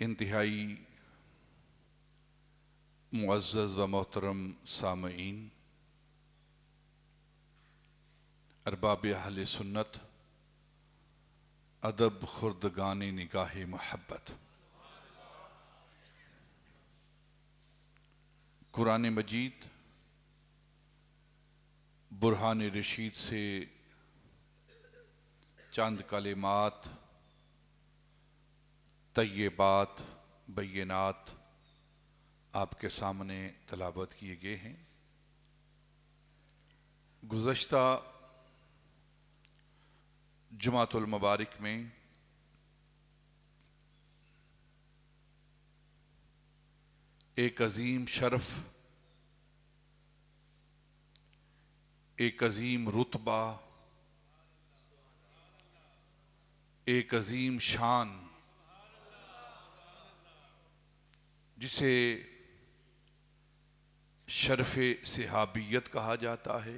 انتہائی معزز و محترم سامعین، ارباب اہل سنت، ادب خردگان نگاہ محبت، قرآن مجید برہان رشید سے چند کلمات طیبات بینات آپ کے سامنے تلاوت کیے گئے ہیں۔ گزشتہ جمعۃ المبارک میں ایک عظیم شرف، ایک عظیم رتبہ، ایک عظیم شان، جسے شرف صحابیت کہا جاتا ہے،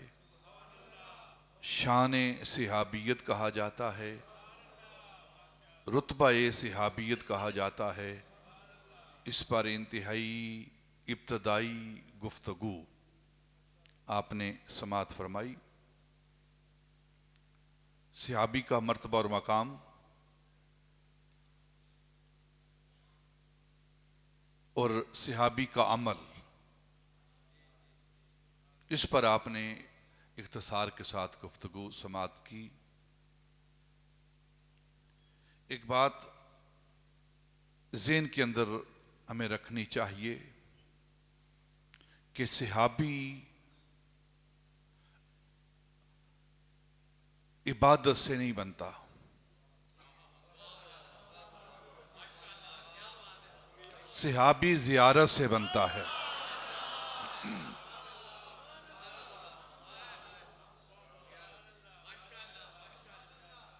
شان صحابیت کہا جاتا ہے، رتبہ صحابیت کہا جاتا ہے، اس پر انتہائی ابتدائی گفتگو آپ نے سماعت فرمائی۔ صحابی کا مرتبہ اور مقام اور صحابی کا عمل، اس پر آپ نے اختصار کے ساتھ گفتگو سماعت کی۔ ایک بات ذہن کے اندر ہمیں رکھنی چاہیے کہ صحابی عبادت سے نہیں بنتا، صحابی زیارت سے بنتا ہے۔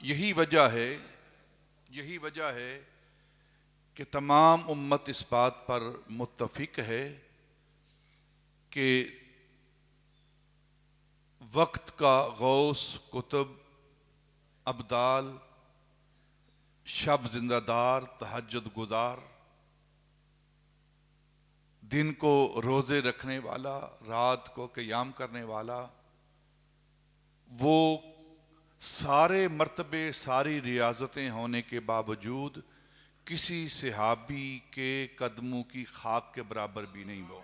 یہی وجہ ہے کہ تمام امت اس بات پر متفق ہے کہ وقت کا غوث، قطب، ابدال، شب زندہ دار، تہجد گزار، دن کو روزے رکھنے والا، رات کو قیام کرنے والا، وہ سارے مرتبے، ساری ریاضتیں ہونے کے باوجود کسی صحابی کے قدموں کی خاک کے برابر بھی نہیں ہو۔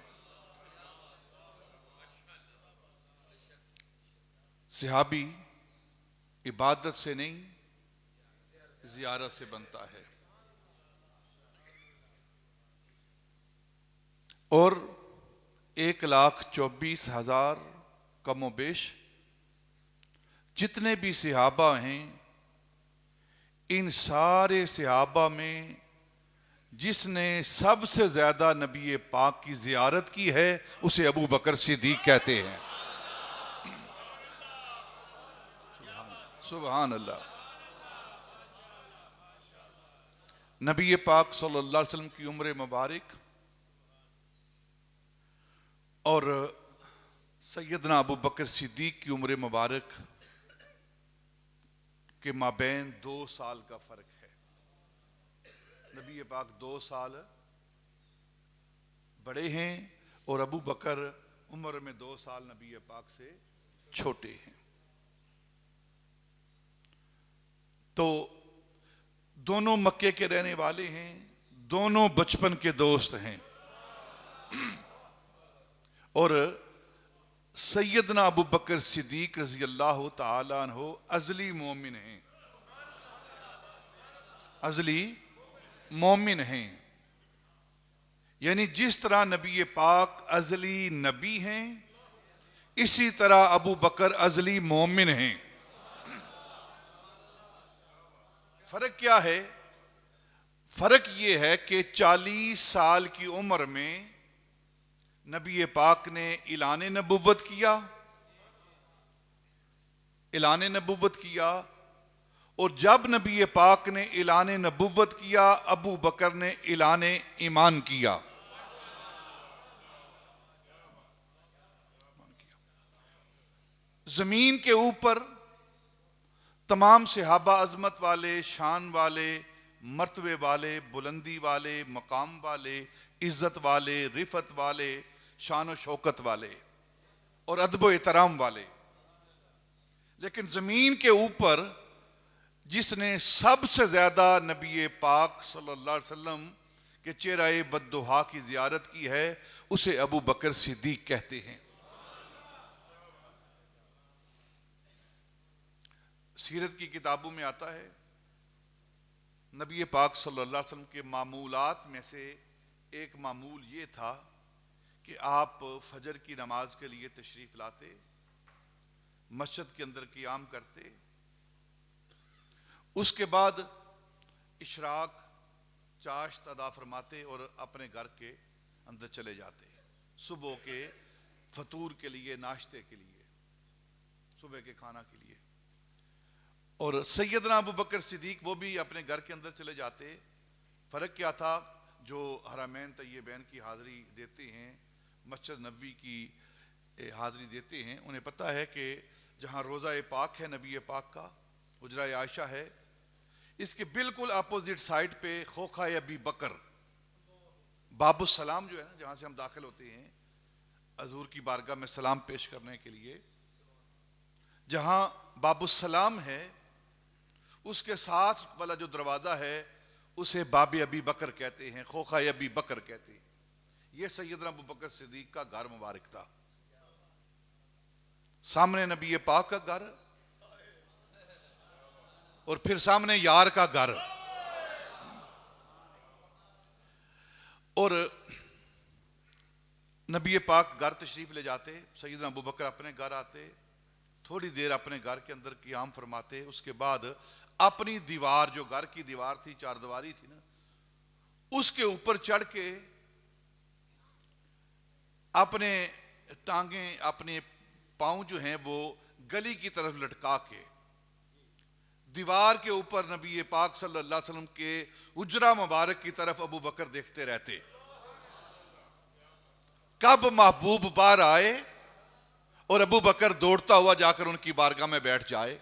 صحابی عبادت سے نہیں، زیارت سے بنتا ہے۔ اور 1,24,000 کم و بیش جتنے بھی صحابہ ہیں، ان سارے صحابہ میں جس نے سب سے زیادہ نبی پاک کی زیارت کی ہے، اسے ابو بکر صدیق کہتے ہیں۔ سبحان اللہ۔ نبی پاک صلی اللہ علیہ وسلم کی عمر مبارک اور سیدنا ابو بکر صدیق کی عمر مبارک کے مابین 2 سال کا فرق ہے۔ نبی پاک 2 سال بڑے ہیں اور ابو بکر عمر میں 2 سال نبی پاک سے چھوٹے ہیں۔ تو دونوں مکے کے رہنے والے ہیں، دونوں بچپن کے دوست ہیں، اور سیدنا ابو بکر صدیق رضی اللہ تعالیٰ عنہ ازلی مومن ہیں، ازلی مومن ہیں۔ یعنی جس طرح نبی پاک ازلی نبی ہیں، اسی طرح ابو بکر ازلی مومن ہیں۔ فرق کیا ہے؟ فرق یہ ہے کہ 40 سال کی عمر میں نبی پاک نے اعلان نبوت کیا، اور جب نبی پاک نے اعلان نبوت کیا، ابو بکر نے اعلان ایمان کیا۔ زمین کے اوپر تمام صحابہ عظمت والے، شان والے، مرتبے والے، بلندی والے، مقام والے، عزت والے، رفت والے، شان و شوکت والے اور ادب و احترام والے. لیکن زمین کے اوپر جس نے سب سے زیادہ نبی پاک صلی اللہ علیہ وسلم کے چہرہ بددحا کی زیارت کی ہے اسے ابو بکر صدیق کہتے ہیں. سیرت کی کتابوں میں آتا ہے نبی پاک صلی اللہ علیہ وسلم کے معمولات میں سے ایک معمول یہ تھا کہ آپ فجر کی نماز کے لیے تشریف لاتے، مسجد کے اندر قیام کرتے، اس کے بعد اشراق چاشت ادا فرماتے اور اپنے گھر کے اندر چلے جاتے صبح کے فطور کے لیے، ناشتے کے لیے، صبح کے کھانا کے لیے. اور سیدنا ابو بکر صدیق وہ بھی اپنے گھر کے اندر چلے جاتے. فرق کیا تھا؟ جو حرمین طیبین کی حاضری دیتے ہیں، مسجد نبوی کی حاضری دیتے ہیں، انہیں پتہ ہے کہ جہاں روضہ پاک ہے نبی پاک کا، حجرہ عائشہ ہے، اس کے بالکل اپوزٹ سائڈ پہ خوخہ ابی بکر، باب السلام جو ہے نا، جہاں سے ہم داخل ہوتے ہیں حضور کی بارگاہ میں سلام پیش کرنے کے لیے، جہاں باب السلام ہے اس کے ساتھ والا جو دروازہ ہے اسے باب ابی بکر کہتے ہیں، خوخہ ابی بکر کہتے ہیں. یہ سیدنا ابو بکر صدیق کا گھر مبارک تھا. سامنے نبی پاک کا گھر اور پھر سامنے یار کا گھر. اور نبی پاک گھر تشریف لے جاتے، سیدنا ابو بکر اپنے گھر آتے، تھوڑی دیر اپنے گھر کے اندر قیام فرماتے، اس کے بعد اپنی دیوار، جو گھر کی دیوار تھی، چار دیواری تھی نا، اس کے اوپر چڑھ کے اپنے ٹانگیں، اپنے پاؤں جو ہیں وہ گلی کی طرف لٹکا کے دیوار کے اوپر نبی پاک صلی اللہ علیہ وسلم کے حجرہ مبارک کی طرف ابو بکر دیکھتے رہتے. کب محبوب بار آئے اور ابو بکر دوڑتا ہوا جا کر ان کی بارگاہ میں بیٹھ جائے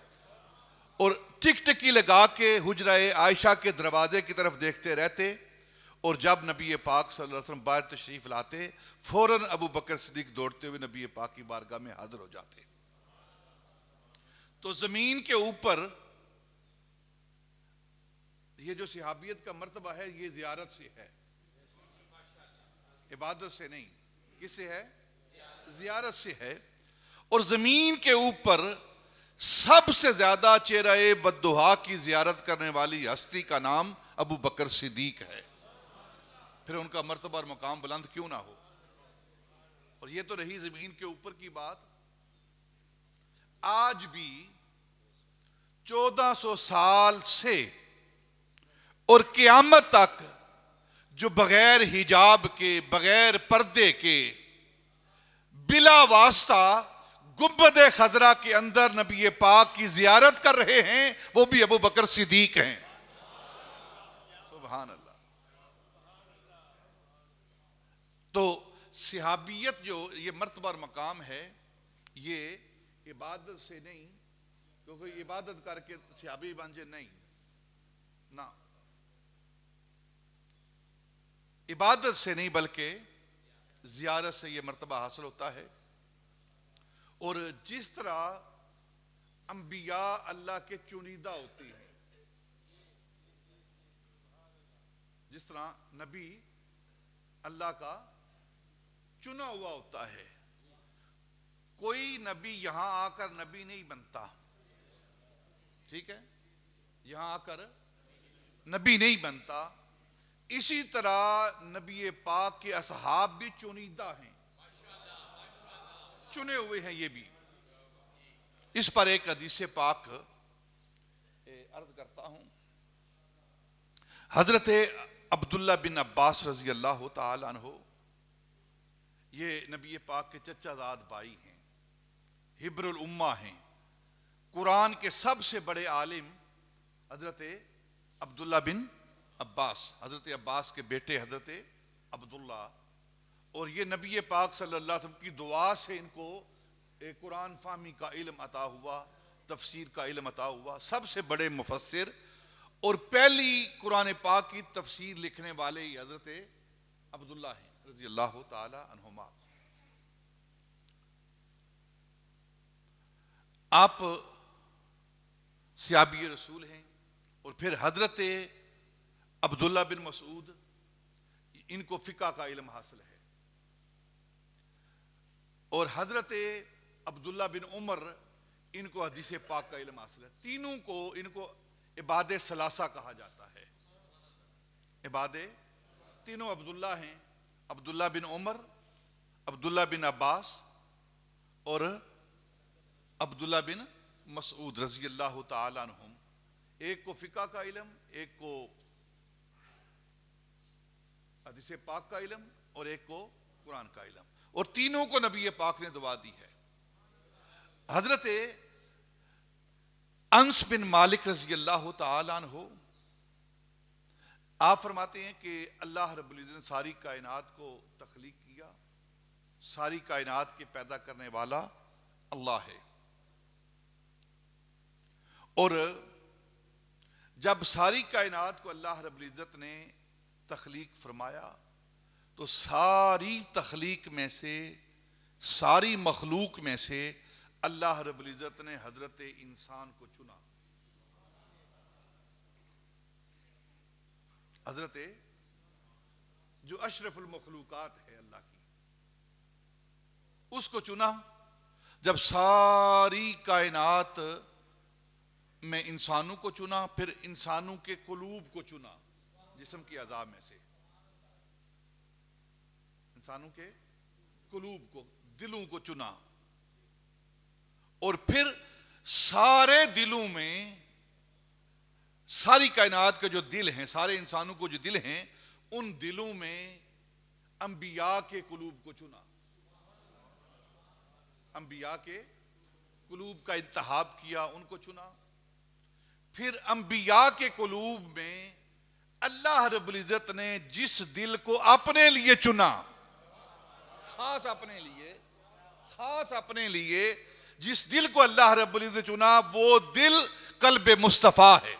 اور ٹک ٹکی لگا کے حجرہ عائشہ کے دروازے کی طرف دیکھتے رہتے. اور جب نبی پاک صلی اللہ علیہ وسلم باہر تشریف لاتے فوراً ابو بکر صدیق دوڑتے ہوئے نبی پاک کی بارگاہ میں حاضر ہو جاتے. تو زمین کے اوپر یہ جو صحابیت کا مرتبہ ہے یہ زیارت سے ہے، عبادت سے نہیں. کس سے ہے؟ زیارت سے ہے. اور زمین کے اوپر سب سے زیادہ چہرہ بددحا کی زیارت کرنے والی ہستی کا نام ابو بکر صدیق ہے. پھر ان کا مرتبہ اور مقام بلند کیوں نہ ہو. اور یہ تو رہی زمین کے اوپر کی بات. آج بھی 1400 سال سے اور قیامت تک جو بغیر حجاب کے، بغیر پردے کے، بلا واسطہ گنبد خضرا کے اندر نبی پاک کی زیارت کر رہے ہیں وہ بھی ابو بکر صدیق ہیں. سبحان اللہ. تو صحابیت جو یہ مرتبہ اور مقام ہے یہ عبادت سے نہیں، کیونکہ عبادت کر کے صحابی بن جائے، نہیں نہ، عبادت سے نہیں بلکہ زیارت سے یہ مرتبہ حاصل ہوتا ہے. اور جس طرح انبیاء اللہ کے چنیدہ ہوتے ہیں، جس طرح نبی اللہ کا چنا ہوا ہوتا ہے، کوئی نبی یہاں آ کر نبی نہیں بنتا، ٹھیک ہے، یہاں آ کر نبی نہیں بنتا. اسی طرح نبی پاک کے اصحاب بھی چنیدہ ہیں، چنے ہوئے ہیں. یہ بھی اس پر ایک حدیث پاک عرض کرتا ہوں. حضرت عبداللہ بن عباس رضی اللہ تعالی عنہ، یہ نبی پاک کے چچا زاد بھائی ہیں، حبر الامہ ہیں، قرآن کے سب سے بڑے عالم حضرت عبداللہ بن عباس، حضرت عباس کے بیٹے حضرت عبداللہ. اور یہ نبی پاک صلی اللہ علیہ وسلم کی دعا سے ان کو قرآن فہمی کا علم عطا ہوا، تفسیر کا علم عطا ہوا، سب سے بڑے مفسر اور پہلی قرآن پاک کی تفسیر لکھنے والے ہی حضرت عبداللہ ہیں رضی اللہ تعالی عنہما. آپ صحابی رسول ہیں. اور پھر حضرت عبداللہ بن مسعود، ان کو فقہ کا علم حاصل ہے. اور حضرت عبداللہ بن عمر، ان کو حدیث پاک کا علم حاصل ہے. تینوں کو ان کو عباد ثلاثہ کہا جاتا ہے. عباد تینوں عبداللہ ہیں، عبداللہ بن عمر، عبداللہ بن عباس اور عبداللہ بن مسعود رضی اللہ تعالی عنہم. ایک کو فقہ کا علم، ایک کو حدیث پاک کا علم اور ایک کو قرآن کا علم، اور تینوں کو نبی پاک نے دعا دی ہے. حضرت انس بن مالک رضی اللہ تعالی عنہ، آپ فرماتے ہیں کہ اللہ رب العزت نے ساری کائنات کو تخلیق کیا. ساری کائنات کے پیدا کرنے والا اللہ ہے. اور جب ساری کائنات کو اللہ رب العزت نے تخلیق فرمایا تو ساری تخلیق میں سے، ساری مخلوق میں سے اللہ رب العزت نے حضرت انسان کو چنا. حضرت جو اشرف المخلوقات ہے اللہ کی، اس کو چنا. جب ساری کائنات میں انسانوں کو چنا، پھر انسانوں کے قلوب کو چنا جسم کی اعضاء میں سے. انسانوں کے قلوب کو، دلوں کو چنا. اور پھر سارے دلوں میں، ساری کائنات کے جو دل ہیں، سارے انسانوں کو جو دل ہیں، ان دلوں میں انبیاء کے قلوب کو چنا. انبیاء کے قلوب کا انتخاب کیا، ان کو چنا. پھر انبیاء کے قلوب میں اللہ رب العزت نے جس دل کو اپنے لیے چنا، خاص اپنے لیے جس دل کو اللہ رب العزت چنا، وہ دل قلب مصطفیٰ ہے.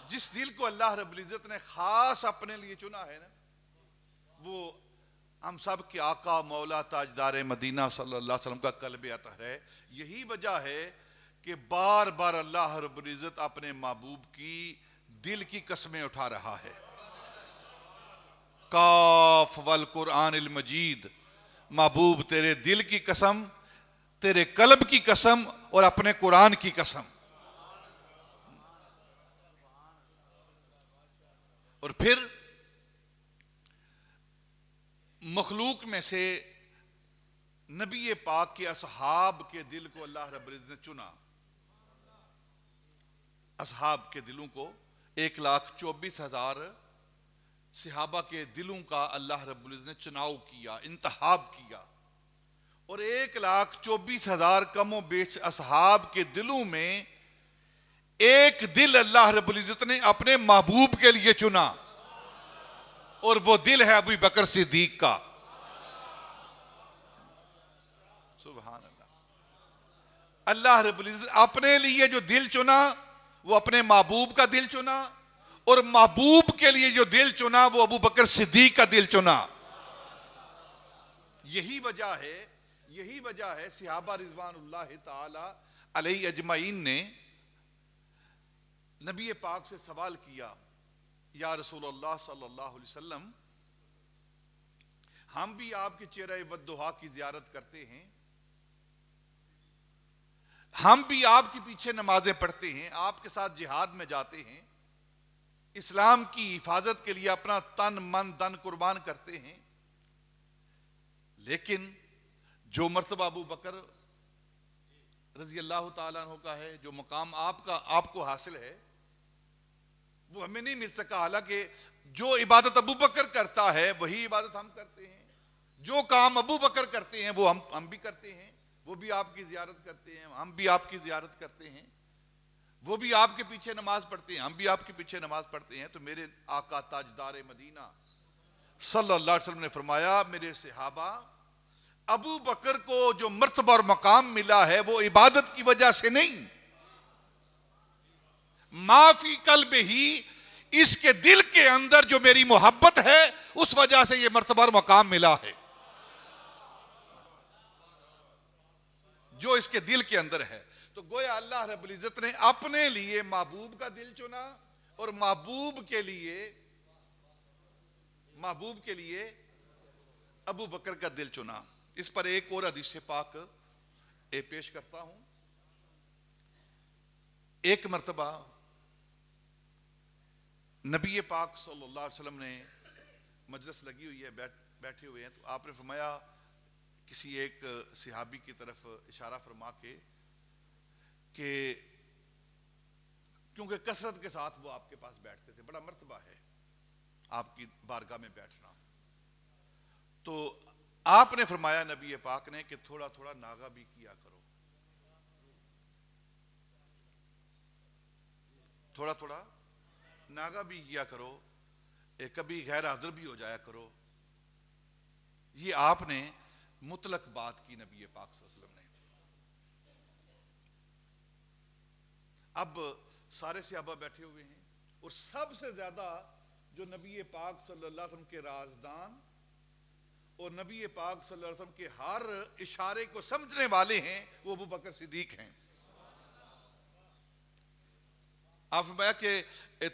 جس دل کو اللہ رب العزت نے خاص اپنے لیے چنا ہے نا، وہ ہم سب کے آقا مولا تاجدار مدینہ صلی اللہ علیہ وسلم کا قلب اطہر ہے. یہی وجہ ہے کہ بار بار اللہ رب العزت اپنے محبوب کی دل کی قسمیں اٹھا رہا ہے. کاف والقرآن المجید، محبوب تیرے دل کی قسم، تیرے قلب کی قسم اور اپنے قرآن کی قسم. اور پھر مخلوق میں سے نبی پاک کے اصحاب کے دل کو اللہ رب العزت نے چنا. اصحاب کے دلوں کو 1,24,000 صحابہ کے دلوں کا اللہ رب العزت نے چناؤ کیا، انتخاب کیا. اور 1,24,000 کم و بیش اصحاب کے دلوں میں ایک دل اللہ رب العزت نے اپنے محبوب کے لیے چنا، اور وہ دل ہے ابو بکر صدیق کا. سبحان اللہ. اللہ رب العزت اپنے لیے جو دل چنا، وہ اپنے محبوب کا دل چنا، اور محبوب کے لیے جو دل چنا، وہ ابو بکر صدیق کا دل چنا. یہی وجہ ہے صحابہ رضوان اللہ تعالی علیہ اجمعین نے نبی پاک سے سوال کیا، یا رسول اللہ صلی اللہ علیہ وسلم، ہم بھی آپ کے چہرہ والضحیٰ کی زیارت کرتے ہیں، ہم بھی آپ کے پیچھے نمازیں پڑھتے ہیں، آپ کے ساتھ جہاد میں جاتے ہیں، اسلام کی حفاظت کے لیے اپنا تن من دن قربان کرتے ہیں، لیکن جو مرتبہ ابو بکر رضی اللہ تعالیٰ عنہ کا ہے، جو مقام آپ کو حاصل ہے، وہ ہمیں نہیں مل سکا. حالانکہ جو عبادت ابو بکر کرتا ہے وہی عبادت ہم کرتے ہیں، جو کام ابو بکر کرتے ہیں وہ ہم بھی کرتے ہیں. وہ بھی آپ کی زیارت کرتے ہیں، ہم بھی آپ کی زیارت کرتے ہیں. وہ بھی آپ کے پیچھے نماز پڑھتے ہیں، ہم بھی آپ کے پیچھے نماز پڑھتے ہیں. تو میرے آقا تاجدار مدینہ صلی اللہ علیہ وسلم نے فرمایا، میرے صحابہ، ابو بکر کو جو مرتبہ اور مقام ملا ہے وہ عبادت کی وجہ سے نہیں، ما فی قلب ہی، اس کے دل کے اندر جو میری محبت ہے اس وجہ سے یہ مرتبہ اور مقام ملا ہے، جو اس کے دل کے اندر ہے۔ تو گویا اللہ رب العزت نے اپنے لیے محبوب کا دل چنا اور محبوب کے لیے ابو بکر کا دل چنا۔ اس پر ایک اور حدیث پاک پیش کرتا ہوں۔ ایک مرتبہ نبی پاک صلی اللہ علیہ وسلم نے مجلس لگی ہوئی ہے، بیٹھے ہوئے ہیں، تو آپ نے فرمایا کسی ایک صحابی کی طرف اشارہ فرما کے کہ کیونکہ کثرت کے ساتھ وہ آپ کے پاس بیٹھتے تھے، بڑا مرتبہ ہے آپ کی بارگاہ میں بیٹھنا، تو آپ نے فرمایا نبی پاک نے کہ تھوڑا تھوڑا ناغہ بھی کیا کرو، تھوڑا تھوڑا ناغہ بھی کیا کرو، کبھی غیر حاضر بھی ہو جایا کرو۔ یہ آپ نے مطلق بات کی نبی پاک صلی اللہ علیہ وسلم نے۔ اب سارے صحابہ بیٹھے ہوئے ہیں اور سب سے زیادہ جو نبی پاک صلی اللہ علیہ وسلم کے رازدان اور نبی پاک صلی اللہ علیہ وسلم کے ہر اشارے کو سمجھنے والے ہیں وہ ابو بکر صدیق ہیں۔ آپ فرمایا کہ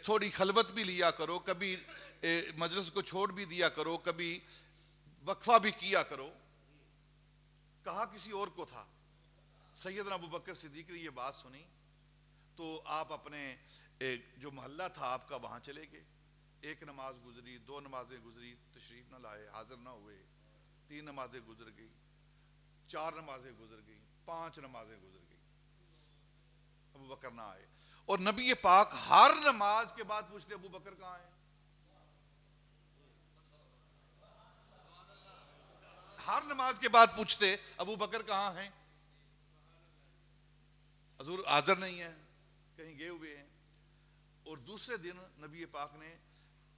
تھوڑی خلوت بھی لیا کرو، کبھی مجلس کو چھوڑ بھی دیا کرو، کبھی وقفہ بھی کیا کرو۔ کہا کسی اور کو تھا، سیدنا ابو بکر صدیق نے یہ بات سنی تو آپ اپنے جو محلہ تھا آپ کا وہاں چلے گئے۔ ایک نماز گزری، دو نمازیں گزری، تشریف نہ لائے، حاضر نہ ہوئے، 3 نمازیں گزر گئی، 4 نمازیں گزر گئی، 5 نمازیں گزر گئی، ابو بکر نہ آئے، اور نبی پاک ہر نماز کے بعد پوچھتے ابو بکر کہاں ہیں؟ ہر نماز کے بعد پوچھتے ابو بکر کہاں ہیں؟ حضور حاضر نہیں ہے، کہیں گئے ہوئے ہیں۔ اور دوسرے دن نبی پاک نے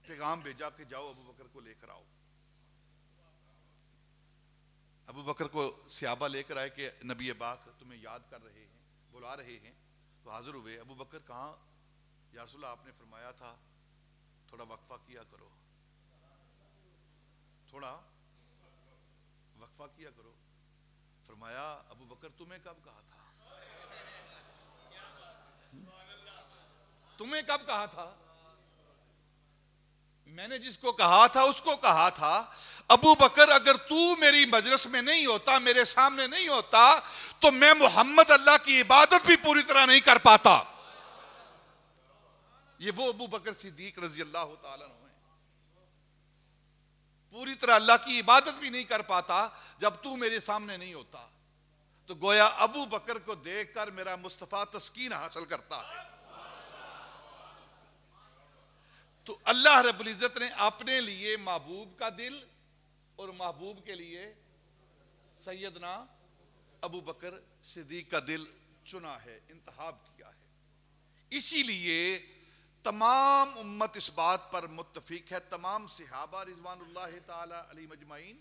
پیغام بھیجا کہ جاؤ ابو بکر کو لے کر آؤ۔ ابو بکر کو صحابہ لے کر آئے کہ نبی پاک تمہیں یاد کر رہے ہیں، بلا رہے ہیں، تو حاضر ہوئے۔ ابو بکر کہاں؟ یا رسول اللہ آپ نے فرمایا تھا تھوڑا وقفہ کیا کرو، تھوڑا وقفہ کیا کرو۔ فرمایا ابو بکر تمہیں کب کہا تھا؟ تمہیں کب کہا تھا؟ میں نے جس کو کہا تھا اس کو کہا تھا ابو بکر اگر تو میری مجلس میں نہیں ہوتا، میرے سامنے نہیں ہوتا، تو میں محمد اللہ کی عبادت بھی پوری طرح نہیں کر پاتا۔ یہ وہ ابو بکر صدیق رضی اللہ تعالیٰ عنہ ہیں، پوری طرح اللہ کی عبادت بھی نہیں کر پاتا جب تو میرے سامنے نہیں ہوتا۔ تو گویا ابو بکر کو دیکھ کر میرا مصطفیٰ تسکین حاصل کرتا ہے۔ تو اللہ رب العزت نے اپنے لیے محبوب کا دل اور محبوب کے لیے سیدنا ابو بکر صدیق کا دل چنا ہے، انتخاب کیا ہے۔ اسی لیے تمام امت اس بات پر متفق ہے، تمام صحابہ رضوان اللہ تعالی علیہم اجمعین،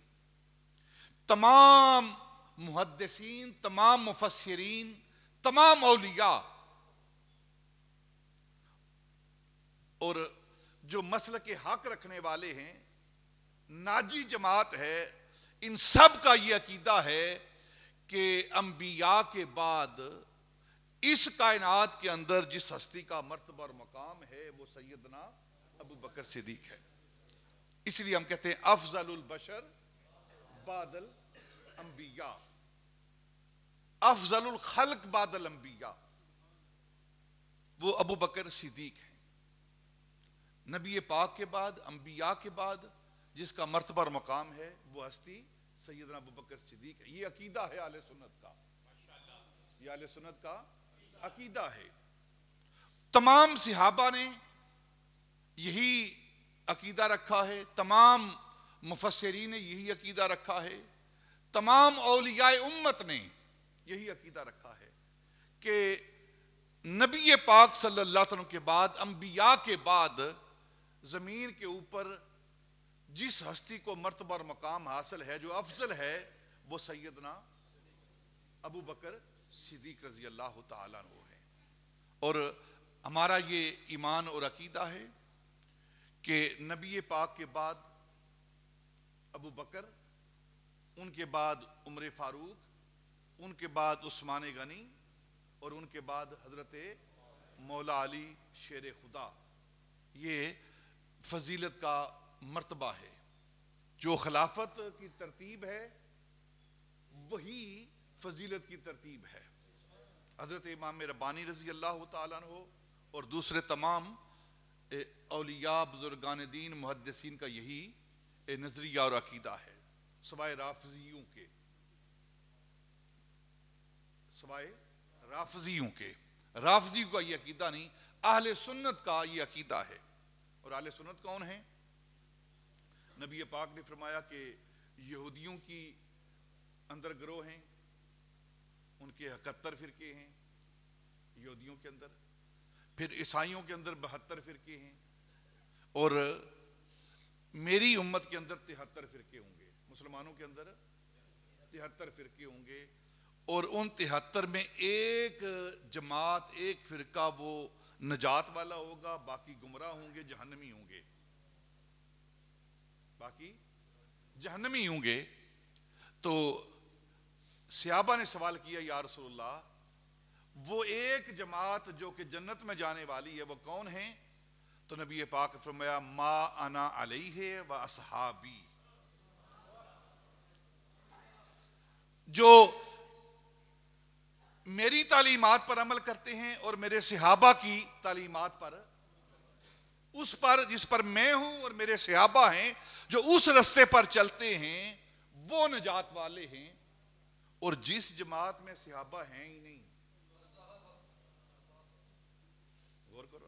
تمام محدثین، تمام مفسرین، تمام اولیاء اور جو مسلک حق رکھنے والے ہیں، ناجی جماعت ہے، ان سب کا یہ عقیدہ ہے کہ انبیاء کے بعد اس کائنات کے اندر جس ہستی کا مرتبہ اور مقام ہے وہ سیدنا ابو بکر صدیق ہے۔ اس لیے ہم کہتے ہیں افضل البشر بعد الانبیاء، افضل الخلق بعد الانبیاء، وہ ابو بکر صدیق ہیں۔ نبی پاک کے بعد، انبیاء کے بعد جس کا مرتبہ اور مقام ہے وہ ہستی سیدنا ابو بکر صدیق ہے۔ یہ عقیدہ ہے اہل سنت کا، یہ اہل سنت کا عقیدہ ہے۔ تمام صحابہ نے یہی عقیدہ رکھا ہے، تمام مفسرین نے یہی عقیدہ رکھا ہے، تمام اولیاء امت نے یہی عقیدہ رکھا ہے کہ نبی پاک صلی اللہ علیہ وسلم کے بعد، انبیاء کے بعد زمین کے اوپر جس ہستی کو مرتبہ اور مقام حاصل ہے، جو افضل ہے، وہ سیدنا ابو بکر صدیق رضی اللہ تعالیٰ عنہ ہے۔ اور ہمارا یہ ایمان اور عقیدہ ہے کہ نبی پاک کے بعد ابو بکر، ان کے بعد عمر فاروق، ان کے بعد عثمان غنی، اور ان کے بعد حضرت مولا علی شیر خدا، یہ فضیلت کا مرتبہ ہے۔ جو خلافت کی ترتیب ہے وہی فضیلت کی ترتیب ہے۔ حضرت امام ربانی رضی اللہ تعالیٰ عنہ اور دوسرے تمام اولیاء بزرگان دین محدثین کا یہی نظریہ اور عقیدہ ہے، سوائے رافضیوں کے، سوائے رافضیوں کے۔ رافضیوں کا یہ عقیدہ نہیں، اہل سنت کا یہ عقیدہ ہے۔ اور اہل سنت کون ہیں؟ نبی پاک نے فرمایا کہ یہودیوں کی اندر گروہ ہیں، ان کے 71 فرقے ہیں یہودیوں کے اندر، پھر عیسائیوں کے اندر 72 فرقے ہیں، اور میری امت کے اندر 73 فرقے ہوں گے، مسلمانوں کے اندر 73 فرقے ہوں گے، اور ان 73 میں ایک جماعت، ایک فرقہ وہ نجات والا ہوگا، باقی گمراہ ہوں گے، جہنمی ہوں گے، باقی جہنمی ہوں گے۔ تو صحابہ نے سوال کیا یا رسول اللہ، وہ ایک جماعت جو کہ جنت میں جانے والی ہے وہ کون ہیں؟ تو نبی پاک نے فرمایا ما انا علیہ و اصحابی، جو میری تعلیمات پر عمل کرتے ہیں اور میرے صحابہ کی تعلیمات پر، اس پر جس پر میں ہوں اور میرے صحابہ ہیں، جو اس رستے پر چلتے ہیں وہ نجات والے ہیں۔ اور جس جماعت میں صحابہ ہیں ہی نہیں، غور کرو،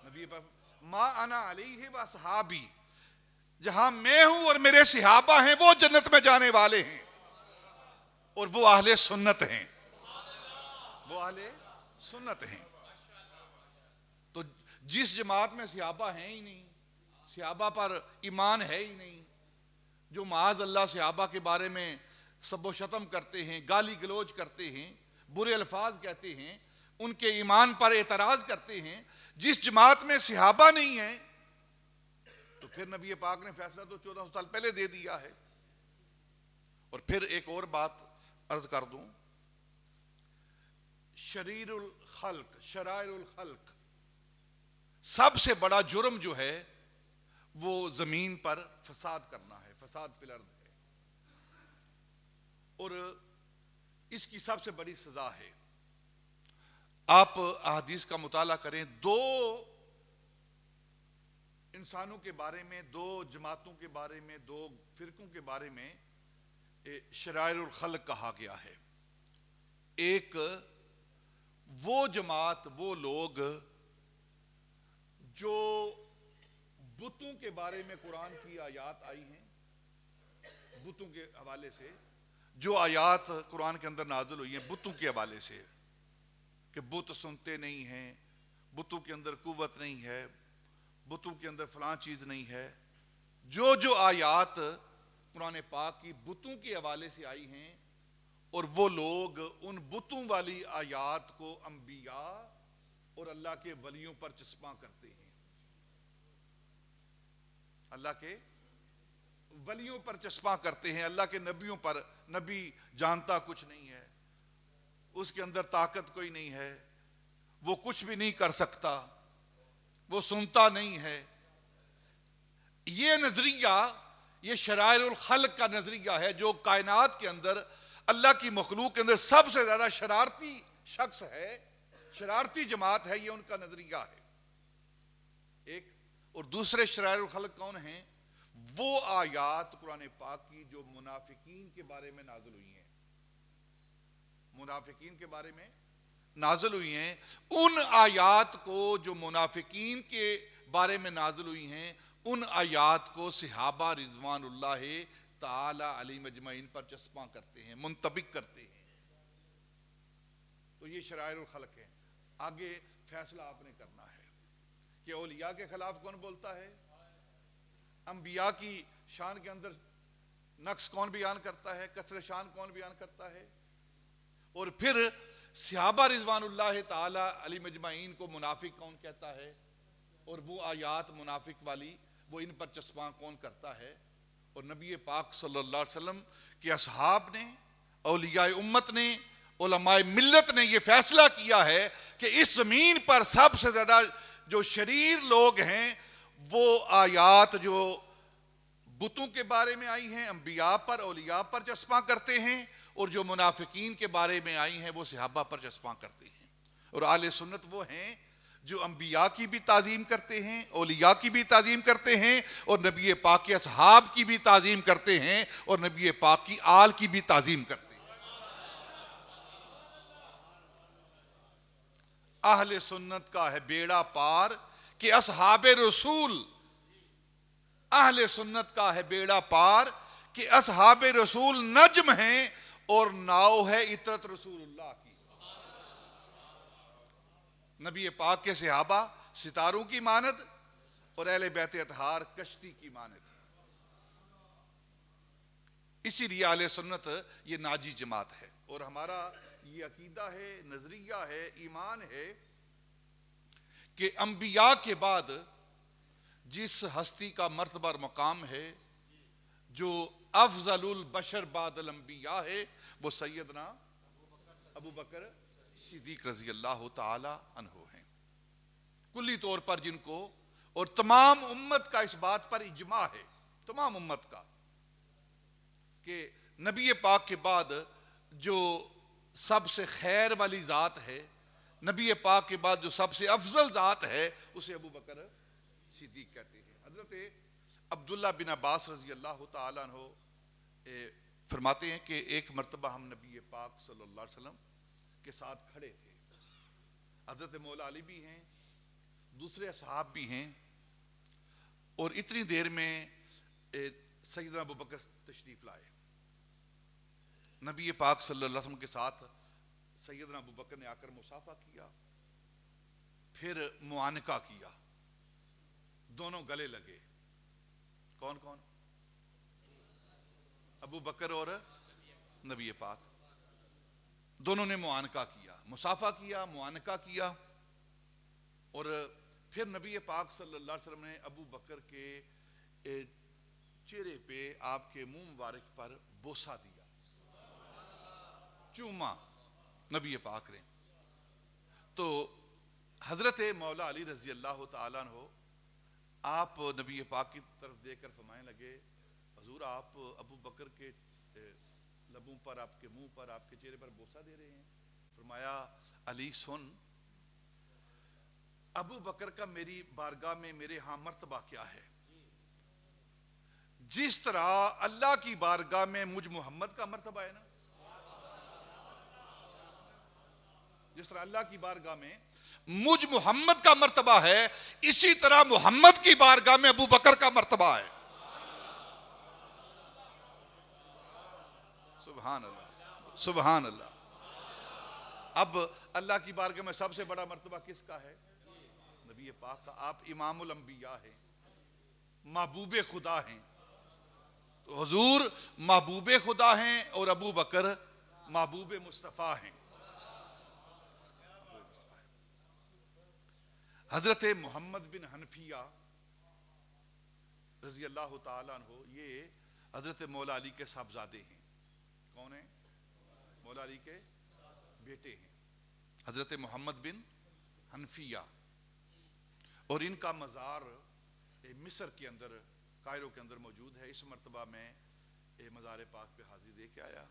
نبی پاک ما انا علیہ و اصحابی، جہاں میں ہوں اور میرے صحابہ ہیں وہ جنت میں جانے والے ہیں، اور وہ اہل سنت ہیں، وہ اہل سنت ہیں۔ تو جس جماعت میں صحابہ ہیں ہی نہیں، صحابہ پر ایمان ہے ہی نہیں، جو معاذ اللہ صحابہ کے بارے میں سب و شتم کرتے ہیں، گالی گلوچ کرتے ہیں، برے الفاظ کہتے ہیں، ان کے ایمان پر اعتراض کرتے ہیں، جس جماعت میں صحابہ نہیں ہیں، تو پھر نبی پاک نے فیصلہ تو 1400 سال پہلے دے دیا ہے۔ اور پھر ایک اور بات عرض کر دوں، شریر الخلق، شرائر الخلق، سب سے بڑا جرم جو ہے وہ زمین پر فساد کرنا ہے، فساد فی الارض ہے، اور اس کی سب سے بڑی سزا ہے۔ آپ احادیث کا مطالعہ کریں، دو انسانوں کے بارے میں، دو جماعتوں کے بارے میں، دو فرقوں کے بارے میں شرائر الخلق کہا گیا ہے۔ ایک وہ جماعت، وہ لوگ جو بتوں کے بارے میں قرآن کی آیات آئی ہیں، بتوں کے حوالے سے جو آیات قرآن کے اندر نازل ہوئی ہیں بتوں کے حوالے سے، کہ بت سنتے نہیں ہیں، بتوں کے اندر قوت نہیں ہے، بتوں کے اندر فلاں چیز نہیں ہے، جو آیات قرآن پاک کی بتوں کے حوالے سے آئی ہیں، اور وہ لوگ ان بتوں والی آیات کو انبیاء اور اللہ کے ولیوں پر چسپاں کرتے ہیں، اللہ کے ولیوں پر چسپاں کرتے ہیں، اللہ کے نبیوں پر۔ نبی جانتا کچھ نہیں ہے، اس کے اندر طاقت کوئی نہیں ہے، وہ کچھ بھی نہیں کر سکتا، وہ سنتا نہیں ہے۔ یہ نظریہ، یہ شرائر الخلق کا نظریہ ہے، جو کائنات کے اندر، اللہ کی مخلوق کے اندر سب سے زیادہ شرارتی شخص ہے، شرارتی جماعت ہے، یہ ان کا نظریہ ہے ایک۔ اور دوسرے شرائر الخلق کون ہیں؟ وہ آیات قرآن پاک کی جو منافقین کے بارے میں نازل ہوئی ہیں، منافقین کے بارے میں نازل ہوئی ہیں، ان آیات کو جو منافقین کے بارے میں نازل ہوئی ہیں، ان آیات کو صحابہ رضوان اللہ تعالی علیہم اجمعین پر چسپاں کرتے ہیں، منطبق کرتے ہیں۔ تو یہ شرائر الخلق ہے۔ آگے فیصلہ آپ نے کرنا ہے کہ اولیاء کے خلاف کون بولتا ہے، انبیاء کی شان کے اندر نقص کون بیان کرتا ہے، کثر شان کون بیان کرتا ہے، اور پھر صحابہ رضوان اللہ تعالی علی مجمعین کو منافق کون کہتا ہے، اور وہ آیات منافق والی وہ ان پر چسپاں کون کرتا ہے؟ اور نبی پاک صلی اللہ علیہ وسلم کے اصحاب نے، اولیاء امت نے، علماء ملت نے یہ فیصلہ کیا ہے کہ اس زمین پر سب سے زیادہ جو شریر لوگ ہیں وہ آیات جو بتوں کے بارے میں آئی ہیں، انبیاء پر، اولیاء پر چسپاں کرتے ہیں، اور جو منافقین کے بارے میں آئی ہیں وہ صحابہ پر چسپاں کرتے ہیں۔ اور اہل سنت وہ ہیں جو انبیاء کی بھی تعظیم کرتے ہیں، اولیاء کی بھی تعظیم کرتے ہیں، اور نبی پاک کے اصحاب کی بھی تعظیم کرتے ہیں، اور نبی پاک کی آل کی بھی تعظیم کرتے ہیں۔ اہل سنت کا ہے بیڑا پار کہ اصحاب رسول، اہل سنت کا ہے بیڑا پار کہ اصحاب رسول نجم ہیں اور ناؤ ہے عطرت رسول اللہ کی۔ نبی پاک کے صحابہ ستاروں کی مانند اور اہل بیت اطہار کشتی کی مانند۔ اسی لیے اہل سنت یہ ناجی جماعت ہے، اور ہمارا یہ عقیدہ ہے، نظریہ ہے، ایمان ہے کہ انبیاء کے بعد جس ہستی کا مرتبہ اور مقام ہے، جو افضل البشر بعد الانبیاء ہے، وہ سیدنا ابو بکر صدیق رضی اللہ تعالی عنہ ہیں، کلی طور پر جن کو، اور تمام امت کا اس بات پر اجماع ہے، تمام امت کا، کہ نبی پاک کے بعد جو سب سے خیر والی ذات ہے، نبی پاک کے بعد جو سب سے افضل ذات ہے، اسے ابو بکر صدیق کہتے ہیں۔ حضرت عبداللہ بن عباس رضی اللہ تعالیٰ عنہ فرماتے ہیں کہ ایک مرتبہ ہم نبی پاک صلی اللہ علیہ وسلم کے ساتھ کھڑے تھے، حضرت مولا علی بھی ہیں، دوسرے اصحاب بھی ہیں، اور اتنی دیر میں سیدنا ابو بکر تشریف لائے۔ نبی پاک صلی اللہ علیہ وسلم کے ساتھ سیدنا ابو بکر نے آ کر مصافحہ کیا، پھر معانقہ کیا، دونوں گلے لگے۔ کون کون؟ ابو بکر اور نبی پاک، دونوں نے معانقہ کیا، مصافحہ کیا، معانقہ کیا، اور پھر نبی پاک صلی اللہ علیہ وسلم نے ابو بکر کے چہرے پہ آپ کے منہ مبارک پر بوسہ دیا، چوما نبی پاک نے۔ تو حضرت مولا علی رضی اللہ تعالیٰ عنہ آپ نبی پاک کی طرف دیکھ کر فرمانے لگے، حضور آپ ابو بکر کے لبوں پر، آپ کے منہ پر، آپ کے چہرے پر بوسہ دے رہے ہیں۔ فرمایا علی سن، ابو بکر کا میری بارگاہ میں میرے ہاں مرتبہ کیا ہے، جس طرح اللہ کی بارگاہ میں مجھ محمد کا مرتبہ ہے نا، جس طرح اللہ کی بارگاہ میں مجھ محمد کا مرتبہ ہے، اسی طرح محمد کی بارگاہ میں ابو بکر کا مرتبہ ہے۔ سبحان اللہ، سبحان اللہ۔ اب اللہ کی بارگاہ میں سب سے بڑا مرتبہ کس کا ہے؟ نبی پاک کا۔ آپ امام الانبیاء ہیں، محبوب خدا ہیں، تو حضور محبوب خدا ہیں اور ابو بکر محبوب مصطفیٰ ہیں۔ حضرت محمد بن حنفیہ رضی اللہ تعالیٰ عنہ یہ حضرت مولا علی کے صاحبزادے ہیں۔ کون ہیں؟ مولا علی کے بیٹے ہیں، حضرت محمد بن حنفیہ، اور ان کا مزار مصر کے اندر، قاہرہ کے اندر موجود ہے۔ اس مرتبہ میں مزار پاک پہ حاضری دے کے آیا۔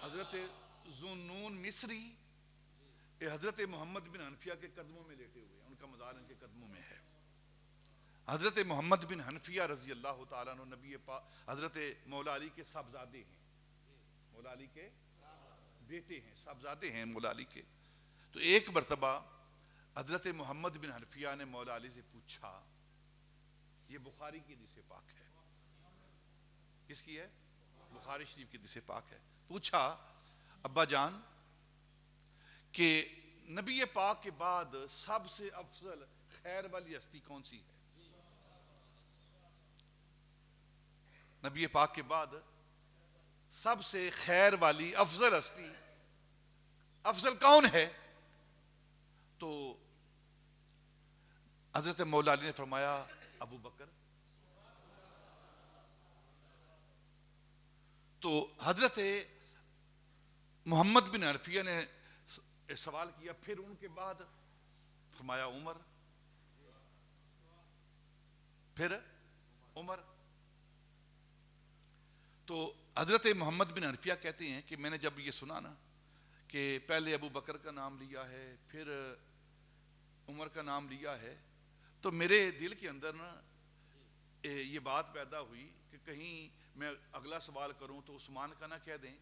حضرت ذوالنون مصری حضرت محمد بن حنفیہ کے قدموں میں لیٹے ہوئے ہیں، ان کا مزار ان کے قدموں میں ہے۔ حضرت محمد بن حنفیہ رضی اللہ تعالیٰ عنہ نبی پاک حضرت مولا علی کے صاحبزادے ہیں، مولا علی کے بیٹے ہیں، صاحبزادے ہیں مولا علی کے۔ تو ایک مرتبہ حضرت محمد بن حنفیہ نے مولا علی سے پوچھا، یہ بخاری کی حدیث پاک ہے، کس کی ہے؟ بخاری شریف کی حدیث پاک ہے۔ پوچھا ابا جان کہ نبی پاک کے بعد سب سے افضل خیر والی ہستی کون سی ہے؟ نبی پاک کے بعد سب سے خیر والی افضل ہستی افضل کون ہے؟ تو حضرت مولا علی نے فرمایا ابو بکر. تو حضرت محمد بن حنفیہ نے سوال کیا پھر ان کے بعد؟ فرمایا عمر. پھر عمر. تو حضرت محمد بن حنفیہ کہتے ہیں کہ میں نے جب یہ سنا نا کہ پہلے ابو بکر کا نام لیا ہے پھر عمر کا نام لیا ہے تو میرے دل کے اندر نا یہ بات پیدا ہوئی کہ کہیں میں اگلا سوال کروں تو عثمان کا نہ کہہ دیں.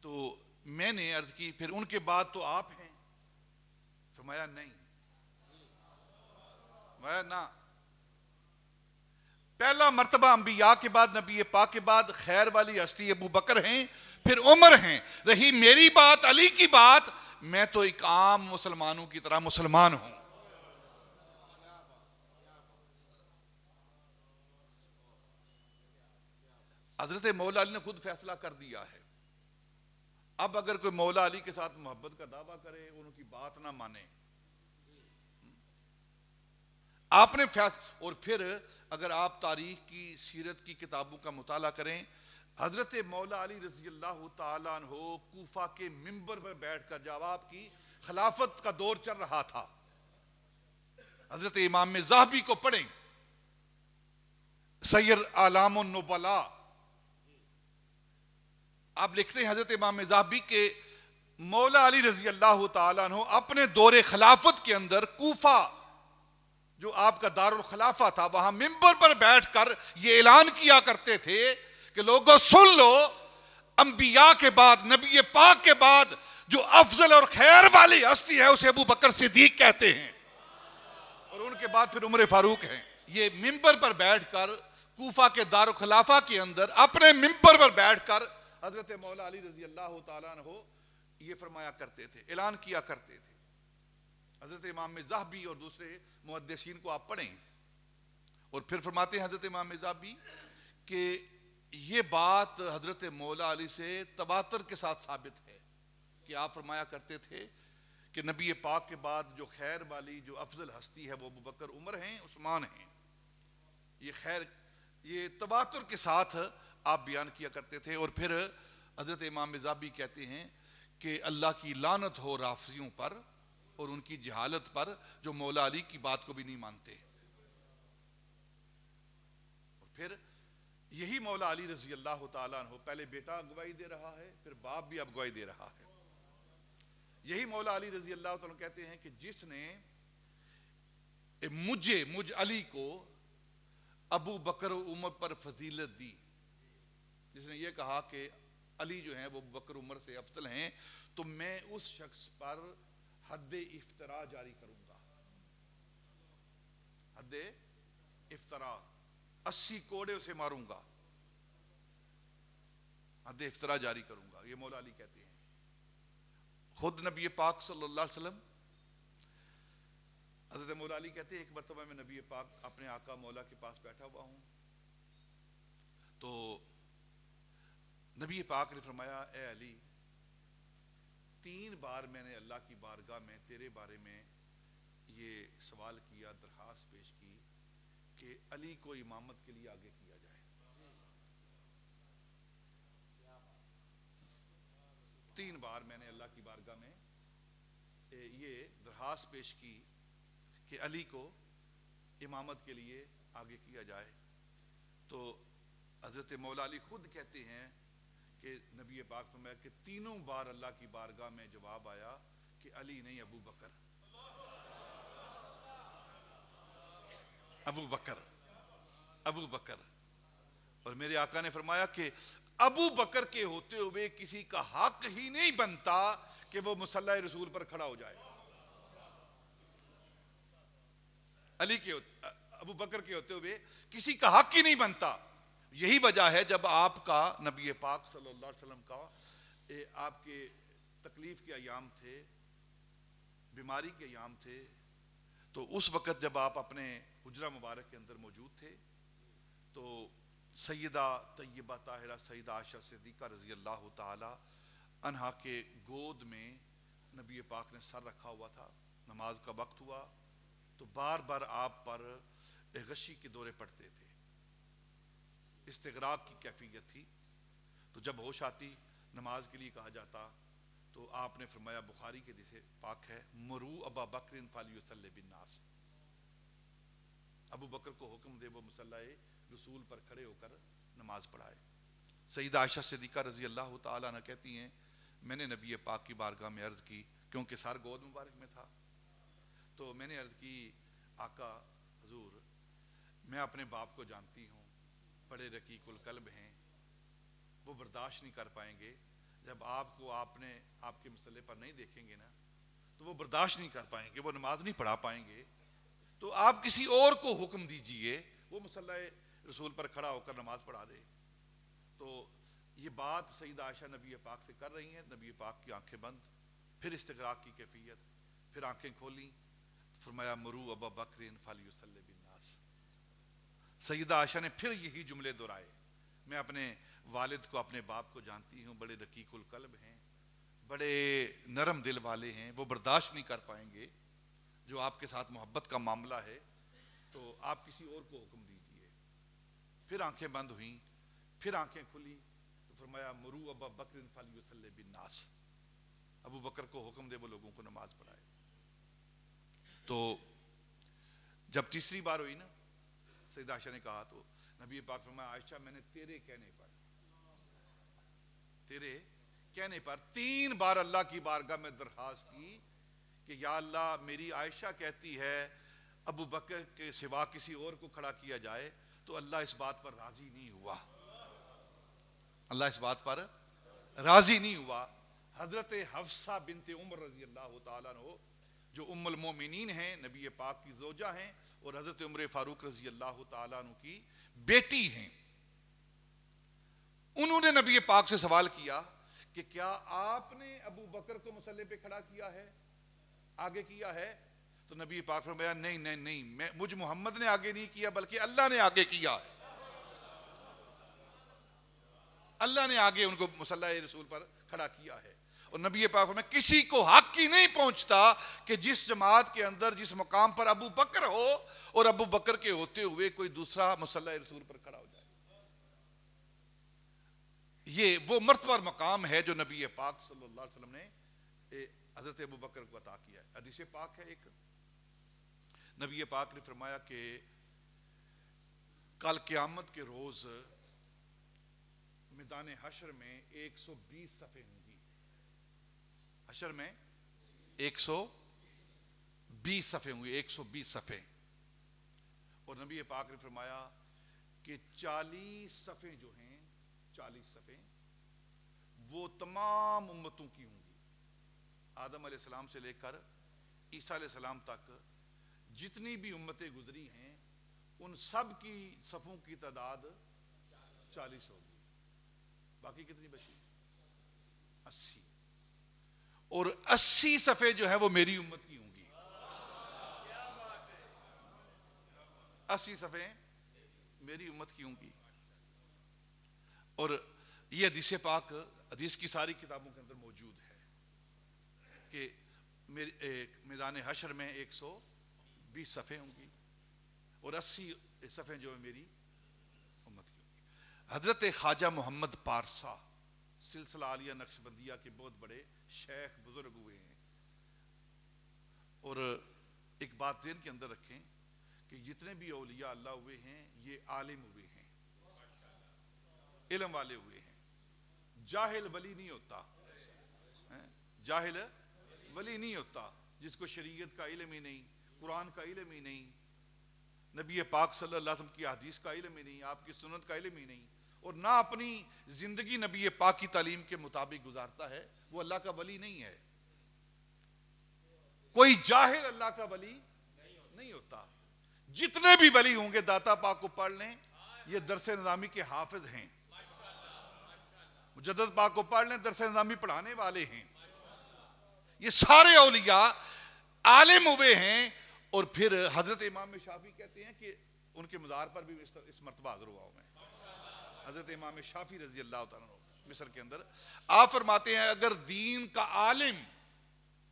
تو میں نے عرض کی پھر ان کے بعد تو آپ ہیں. فرمایا نہیں. فرمایا نہ، پہلا مرتبہ انبیاء کے بعد نبی پاک کے بعد خیر والی ہستی ابو بکر ہیں پھر عمر ہیں. رہی میری بات، علی کی بات، میں تو ایک عام مسلمانوں کی طرح مسلمان ہوں. حضرت مولا علی نے خود فیصلہ کر دیا ہے. اب اگر کوئی مولا علی کے ساتھ محبت کا دعویٰ کرے ان کی بات نہ مانے آپ نے اور پھر اگر آپ تاریخ کی سیرت کی کتابوں کا مطالعہ کریں حضرت مولا علی رضی اللہ تعالیٰ عنہ کوفہ کے منبر پر بیٹھ کر جب آپ کی خلافت کا دور چل رہا تھا حضرت امام ذہبی کو پڑھیں سیر اعلام النبلاء آپ لکھتے ہیں حضرت امام ذہبی کے مولا علی رضی اللہ تعالیٰ عنہ اپنے دور خلافت کے اندر کوفہ جو آپ کا دار الخلافہ تھا وہاں منبر پر بیٹھ کر یہ اعلان کیا کرتے تھے کہ لوگوں سن لو انبیاء کے بعد نبی پاک کے بعد جو افضل اور خیر والی ہستی ہے اسے ابو بکر صدیق کہتے ہیں اور ان کے بعد پھر عمر فاروق ہیں. یہ منبر پر بیٹھ کر کوفہ کے دار الخلافہ کے اندر اپنے منبر پر بیٹھ کر حضرت مولا علی رضی اللہ تعالیٰ عنہ یہ فرمایا کرتے تھے، اعلان کیا کرتے تھے. حضرت امام ذہبی اور دوسرے محدثین کو آپ پڑھیں اور پھر فرماتے ہیں حضرت امام ذہبی کہ یہ بات حضرت مولا علی سے تواتر کے ساتھ ثابت ہے کہ آپ فرمایا کرتے تھے کہ نبی پاک کے بعد جو خیر والی جو افضل ہستی ہے وہ ابو بکر عمر ہیں عثمان ہیں. یہ خیر یہ تواتر کے ساتھ آپ بیان کیا کرتے تھے. اور پھر حضرت امام ذہبی کہتے ہیں کہ اللہ کی لعنت ہو رافضیوں پر اور ان کی جہالت پر جو مولا علی کی بات کو بھی نہیں مانتے. اور پھر یہی مولا علی رضی اللہ تعالیٰ عنہ پہلے بیٹا گواہی دے رہا ہے پھر باپ بھی اب گواہی دے رہا ہے. یہی مولا علی رضی اللہ تعالیٰ عنہ کہتے ہیں کہ جس نے مجھ علی کو ابو بکر و عمر پر فضیلت دی، جس نے یہ کہا کہ علی جو ہیں وہ ابو بکر عمر سے افضل ہیں، تو میں اس شخص پر حد افتراء جاری کروں گا. حد افتراء 80 کوڑے اسے ماروں گا، حد افتراء جاری کروں گا. یہ مولا علی کہتے ہیں. خود نبی پاک صلی اللہ علیہ وسلم حضرت مولا علی کہتے ہیں ایک مرتبہ میں نبی پاک اپنے آقا مولا کے پاس بیٹھا ہوا ہوں تو نبی پاک نے فرمایا اے علی 3 بار میں نے اللہ کی بارگاہ میں تیرے بارے میں یہ سوال کیا، درخواست پیش کی کہ علی کو امامت کے لیے آگے کیا جائے. 3 بار میں نے اللہ کی بارگاہ میں یہ درخواست پیش کی کہ علی کو امامت کے لیے آگے کیا جائے. تو حضرت مولا علی خود کہتے ہیں کہ نبی پاک فرمایا کہ 3 بار اللہ کی بارگاہ میں جواب آیا کہ علی نہیں ابو بکر. ابو بکر ابو بکر. اور میرے آقا نے فرمایا کہ ابو بکر کے ہوتے ہوئے کسی کا حق ہی نہیں بنتا کہ وہ مصلی رسول پر کھڑا ہو جائے. علی کے ابو بکر کے ہوتے ہوئے کسی کا حق ہی نہیں بنتا. یہی وجہ ہے جب آپ کا نبی پاک صلی اللہ علیہ وسلم کا آپ کے تکلیف کے ایام تھے، بیماری کے ایام تھے، تو اس وقت جب آپ اپنے حجرہ مبارک کے اندر موجود تھے تو سیدہ طیبہ طاہرہ سیدہ عائشہ صدیقہ رضی اللہ تعالی عنہا کے گود میں نبی پاک نے سر رکھا ہوا تھا، نماز کا وقت ہوا تو بار بار آپ پر غشی کے دورے پڑتے تھے، استغراق کی کیفیت تھی. تو جب ہوش آتی نماز کے لیے کہا جاتا تو آپ نے فرمایا، بخاری کے حدیث پاک ہے، مرو ابا بکر فلیصلی بالناس، ابو بکر کو حکم دے وہ مصلی رسول پر کھڑے ہو کر نماز پڑھائے. سیدہ عائشہ صدیقہ رضی اللہ تعالیٰ عنہ کہتی ہیں میں نے نبی پاک کی بارگاہ میں عرض کی، کیونکہ سر گود مبارک میں تھا، تو میں نے عرض کی آقا حضور میں اپنے باپ کو جانتی ہوں، بڑے رقیق القلب ہیں، وہ برداشت نہیں کر پائیں گے، جب آپ کو آپ کے مسئلے پر نہیں دیکھیں گے نا تو وہ برداشت نہیں کر پائیں گے، وہ نماز نہیں پڑھا پائیں گے، تو آپ کسی اور کو حکم دیجئے وہ مصلی رسول پر کھڑا ہو کر نماز پڑھا دے. تو یہ بات سیدہ عائشہ نبی پاک سے کر رہی ہیں، نبی پاک کی آنکھیں بند، پھر استغراق کی کیفیت، پھر آنکھیں کھولی، فرمایا مرو ابا بکر فلیصلی بالناس. سیدہ عائشہ نے پھر یہی جملے دہرائے، میں اپنے والد کو اپنے باپ کو جانتی ہوں، بڑے رقیق القلب ہیں، بڑے نرم دل والے ہیں، وہ برداشت نہیں کر پائیں گے جو آپ کے ساتھ محبت کا معاملہ ہے، تو آپ کسی اور کو حکم دیجئے. پھر آنکھیں بند ہوئیں، پھر آنکھیں کھلی تو فرمایا مرو ابا بکر فلیصلی بالناس، ابو بکر کو حکم دے وہ لوگوں کو نماز پڑھائے. تو جب تیسری بار ہوئی نا سیدہ عائشہ نے کہا تو نبی پاک فرمایا عائشہ میں نے تیرے کہنے پر 3 بار اللہ کی بارگاہ میں درخواست کی کہ یا اللہ میری عائشہ کہتی ہے ابو بکر کے سوا کسی اور کو کھڑا کیا جائے، تو اللہ اس بات پر راضی نہیں ہوا، اللہ اس بات پر راضی نہیں ہوا. حضرت حفصہ بنت عمر رضی اللہ تعالیٰ عنہ جو ام المومنین ہیں، نبی پاک کی زوجہ ہیں اور حضرت عمر فاروق رضی اللہ تعالیٰ عنہ کی بیٹی ہیں، انہوں نے نبی پاک سے سوال کیا کہ کیا آپ نے ابو بکر کو مصلی پہ کھڑا کیا ہے، آگے کیا ہے؟ تو نبی پاک فرمایا نہیں، مجھ محمد نے آگے نہیں کیا بلکہ اللہ نے آگے کیا، اللہ نے آگے ان کو مصلی رسول پر کھڑا کیا ہے. اور نبی پاک فرمایا کسی کو حق ہی نہیں پہنچتا کہ جس جماعت کے اندر جس مقام پر ابو بکر ہو اور ابو بکر کے ہوتے ہوئے کوئی دوسرا مصلی رسول پر کھڑا ہو جائے. یہ وہ مرتبہ اور مقام ہے جو نبی پاک صلی اللہ علیہ وسلم نے حضرت ابو بکر کو عطا کیا ہے. حدیث پاک ہے ایک، نبی پاک نے فرمایا کہ کل قیامت کے روز میدان حشر میں 120 صفیں ہوں گی، حشر میں 120 صفیں ہوں گی، 120 صفیں. اور نبی پاک نے فرمایا کہ 40 صفیں جو ہیں، 40 صفیں وہ تمام امتوں کی ہوں گی، آدم علیہ السلام سے لے کر عیسیٰ علیہ السلام تک جتنی بھی امتیں گزری ہیں ان سب کی صفوں کی تعداد 40 ہوگی. باقی کتنی بچی؟ 80. اور 80 صفیں جو ہے وہ میری امت کی ہوں گی، 80 صفیں میری امت کی ہوں گی. اور یہ حدیث پاک حدیث کی ساری کتابوں کے اندر موجود ہے کہ میدان حشر میں 120 صفیں ہوں گی اور 80 صفیں جو ہے میری امت کی ہوں گی. حضرت خواجہ محمد پارسا سلسلہ عالیہ نقشبندیہ کے بہت بڑے شیخ بزرگ ہوئے ہیں، اور ایک بات ذہن کے اندر رکھیں کہ جتنے بھی اولیاء اللہ ہوئے ہیں یہ عالم ہوئے ہیں، علم والے ہوئے ہیں. جاہل ولی نہیں ہوتا، جاہل ولی نہیں ہوتا جس کو شریعت کا علم ہی نہیں، قرآن کا علم ہی نہیں، نبی پاک صلی اللہ علیہ وسلم کی حدیث کا علم ہی نہیں، آپ کی سنت کا علم ہی نہیں، اور نہ اپنی زندگی نبی پاک کی تعلیم کے مطابق گزارتا ہے، وہ اللہ کا ولی نہیں ہے. کوئی جاہل اللہ کا ولی نہیں ہوتا. جتنے بھی ولی ہوں گے داتا پاک کو پڑھ لیں، یہ درس نظامی کے حافظ ہیں، مجدد پاک کو پڑھ لیں، درس نظامی پڑھانے والے ہیں. یہ سارے اولیاء عالم ہوئے ہیں. اور پھر حضرت امام شافعی کہتے ہیں کہ ان کے مزار پر بھی اس مرتبہ حاضر ہوا ہوں میں. حضرت امام شافعی رضی اللہ تعالیٰ عنہ مصر کے اندر آپ فرماتے ہیں اگر دین کا عالم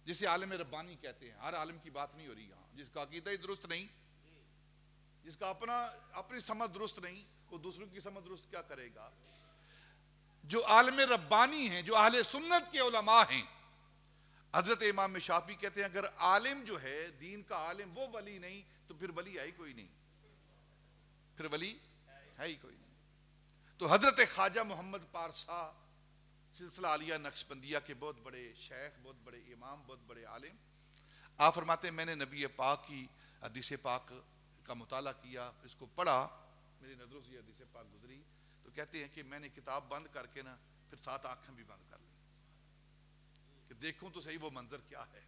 جسے عالم ربانی کہتے ہیں. ہر عالم کی بات نہیں ہو رہی یہاں. جس کا عقیدہ ہی درست نہیں, جس کا اپنی سمجھ درست نہیں, وہ دوسروں کی سمجھ درست کیا کرے گا. جو عالم ربانی ہیں, جو اہل سنت کے علماء ہیں, حضرت امام شافعی کہتے ہیں اگر عالم جو ہے دین کا عالم وہ ولی نہیں تو پھر ولی ہے ہی کوئی نہیں, پھر ولی ہے ہی کوئی نہیں. تو حضرت خواجہ محمد پارسا سلسلہ عالیہ نقشبندیہ کے بہت بڑے شیخ, بہت بڑے امام, بہت بڑے عالم, آپ فرماتے ہیں میں نے نبی پاک کی حدیث پاک کا مطالعہ کیا, اس کو پڑھا, میری نظروں سے یہ حدیث پاک گزری, تو کہتے ہیں کہ میں نے کتاب بند کر کے نا پھر 7 آنکھیں بھی بند کر لی کہ دیکھوں تو صحیح وہ منظر کیا ہے.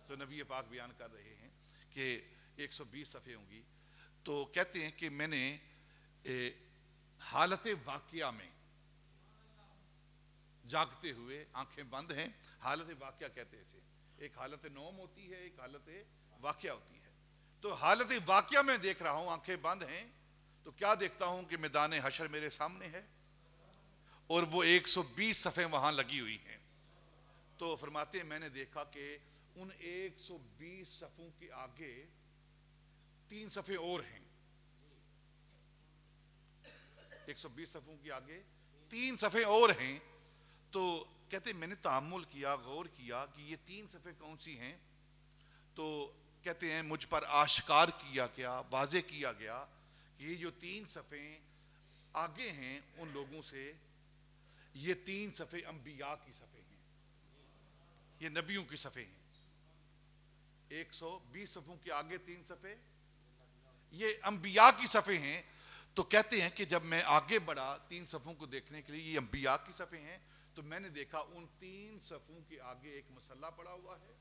تو نبی پاک بیان کر رہے ہیں کہ 120 صفحے ہوں گی. تو کہتے ہیں کہ میں نے حالت واقعہ میں جاگتے ہوئے, آنکھیں بند ہیں, حالت واقعہ کہتے ہیں اسے, ایک حالت نوم ہوتی ہے, ایک حالت واقعہ ہوتی ہے. تو حالت واقعہ میں دیکھ رہا ہوں, آنکھیں بند ہیں, تو کیا دیکھتا ہوں کہ میدان حشر میرے سامنے ہے اور وہ 120 صفحیں وہاں لگی ہوئی ہیں. تو فرماتے ہیں میں نے دیکھا کہ ان 120 صفوں کے آگے 3 صفحے اور ہیں. 120 صفوں کے آگے 3 صفحے اور ہیں. تو کہتے ہیں میں نے تأمل کیا, غور کیا کہ یہ 3 صفحے کون سی ہیں. تو کہتے ہیں مجھ پر آشکار کیا گیا, واضح کیا گیا کہ یہ جو 3 صفحے آگے ہیں ان لوگوں سے, یہ 3 صفحے انبیاء کی صفحے ہیں, یہ نبیوں کی صفحے ہیں. 120 صفوں کے آگے 3 صفحے یہ انبیاء کی صفحے ہیں. تو کہتے ہیں کہ جب میں آگے بڑھا 3 صفوں کو دیکھنے کے لیے, یہ انبیاء کی صفحے ہیں, تو میں نے دیکھا ان 3 صفوں کے آگے ایک مصلی پڑا ہوا ہے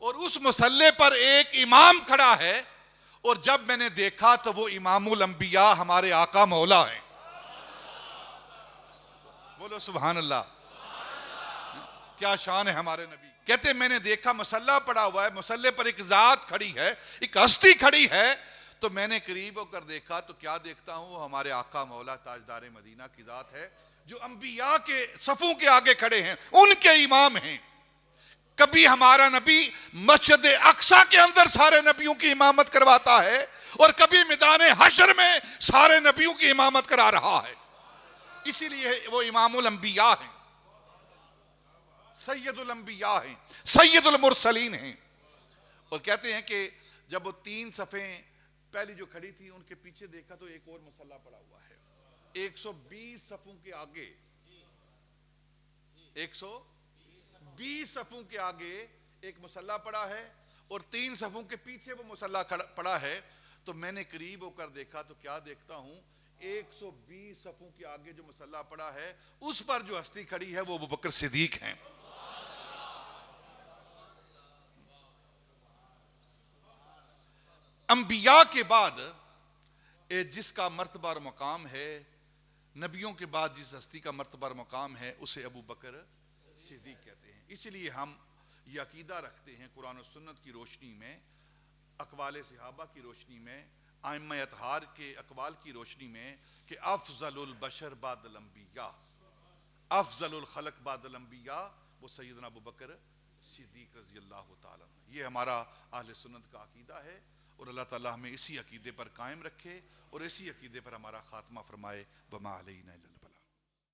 اور اس مصلی پر ایک امام کھڑا ہے. اور جب میں نے دیکھا تو وہ امام الانبیاء ہمارے آقا مولا ہیں. بولو سبحان اللہ, کیا شان ہے ہمارے نبی. کہتے ہیں میں نے دیکھا مصلی پڑا ہوا ہے, مصلی پر ایک ذات کھڑی ہے, ایک ہستی کھڑی ہے. تو میں نے قریب ہو کر دیکھا تو کیا دیکھتا ہوں, ہمارے آقا مولا تاجدار مدینہ کی ذات ہے جو انبیاء کے صفوں کے آگے کھڑے ہیں, ان کے امام ہیں. کبھی ہمارا نبی مسجد اقصی کے اندر سارے نبیوں کی امامت کرواتا ہے اور کبھی میدان حشر میں سارے نبیوں کی امامت کرا رہا ہے. اسی لیے وہ امام الانبیاء ہیں, سید الانبیاء ہیں, سید المرسلین ہیں. اور کہتے ہیں کہ جب وہ 3 صفحیں پہلی جو کھڑی تھی ان کے پیچھے دیکھا تو ایک اور مصلی پڑا ہوا ہے. 120 صفوں کے آگے, 120 صفوں کے آگے ایک مصلی پڑا ہے اور 3 صفوں کے پیچھے وہ مصلی پڑا ہے. تو میں نے قریب ہو کر دیکھا تو کیا دیکھتا ہوں, 120 صفوں کے آگے جو مصلی پڑا ہے اس پر جو ہستی کھڑی ہے وہ ابوبکر صدیق ہیں. انبیاء کے بعد جس کا مرتبہ اور مقام ہے, نبیوں کے بعد جس ہستی کا مرتبہ اور مقام ہے, اسے ابوبکر صدیق کہتے ہیں. اس لیے ہم یہ عقیدہ رکھتے ہیں قرآن و سنت کی روشنی میں, اقوال صحابہ کی روشنی میں, ائمہ اطہار کے اقوال کی روشنی میں, کہ افضل البشر بعد الانبیاء, افضل الخلق بعد الانبیاء وہ سیدنا ابوبکر صدیق رضی اللہ تعالیٰ عنہ. یہ ہمارا اہل سنت کا عقیدہ ہے اور اللہ تعالیٰ ہمیں اسی عقیدے پر قائم رکھے اور اسی عقیدے پر ہمارا خاتمہ فرمائے. وما علینا الا